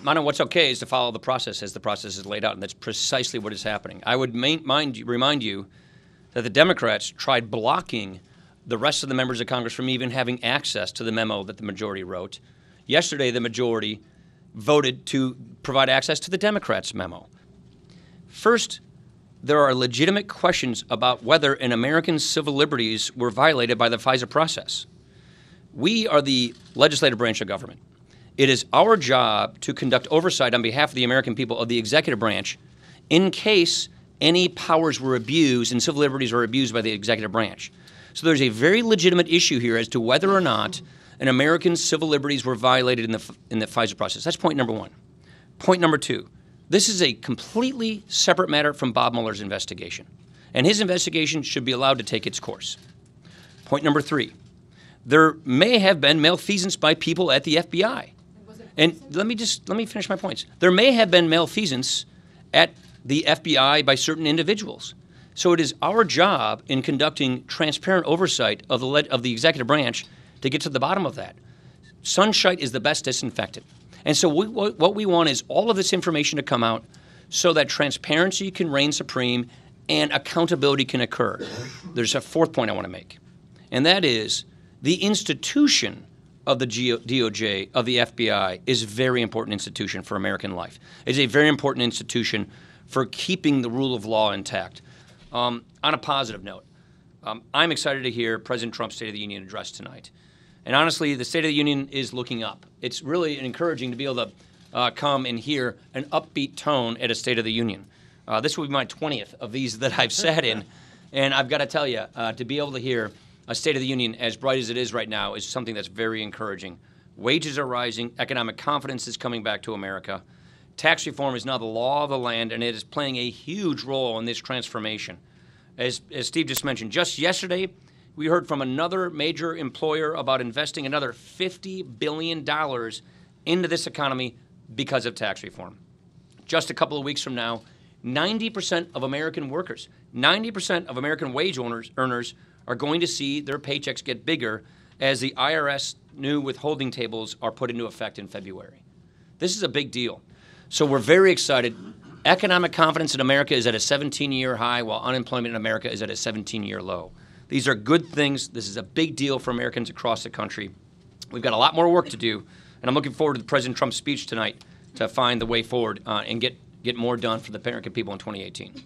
what's okay is to follow the process as the process is laid out, and that's precisely what is happening. I would remind you that the Democrats tried blocking the rest of the members of Congress from even having access to the memo that the majority wrote. Yesterday, the majority voted to provide access to the Democrats' memo. First, there are legitimate questions about whether an American's civil liberties were violated by the FISA process. We are the legislative branch of government. It is our job to conduct oversight on behalf of the American people of the executive branch in case any powers were abused and civil liberties were abused by the executive branch. So there's a very legitimate issue here as to whether or not an American's civil liberties were violated in the FISA process. That's point number one. Point number two, this is a completely separate matter from Bob Mueller's investigation, and his investigation should be allowed to take its course. Point number three, there may have been malfeasance by people at the FBI. And let me finish my points. There may have been malfeasance at the FBI by certain individuals. So it is our job in conducting transparent oversight of the executive branch to get to the bottom of that. Sunshine is the best disinfectant. And so what we want is all of this information to come out so that transparency can reign supreme and accountability can occur. There's a fourth point I want to make, and that is the institution of the DOJ, of the FBI, is a very important institution for American life. It's a very important institution for keeping the rule of law intact. On a positive note, I'm excited to hear President Trump's State of the Union address tonight. And honestly, the State of the Union is looking up. It's really encouraging to be able to come and hear an upbeat tone at a State of the Union. This will be my 20th of these that I've sat in. And I've got to tell you, to be able to hear a State of the Union as bright as it is right now is something that's very encouraging. Wages are rising. Economic confidence is coming back to America. Tax reform is now the law of the land, and it is playing a huge role in this transformation. As Steve just mentioned, just yesterday, we heard from another major employer about investing another $50 billion into this economy because of tax reform. Just a couple of weeks from now, 90% of American workers, 90% of American wage earners are going to see their paychecks get bigger as the IRS new withholding tables are put into effect in February. This is a big deal. So we're very excited. Economic confidence in America is at a 17-year high, while unemployment in America is at a 17-year low. These are good things. This is a big deal for Americans across the country. We've got a lot more work to do, and I'm looking forward to President Trump's speech tonight to find the way forward and get more done for the American people in 2018.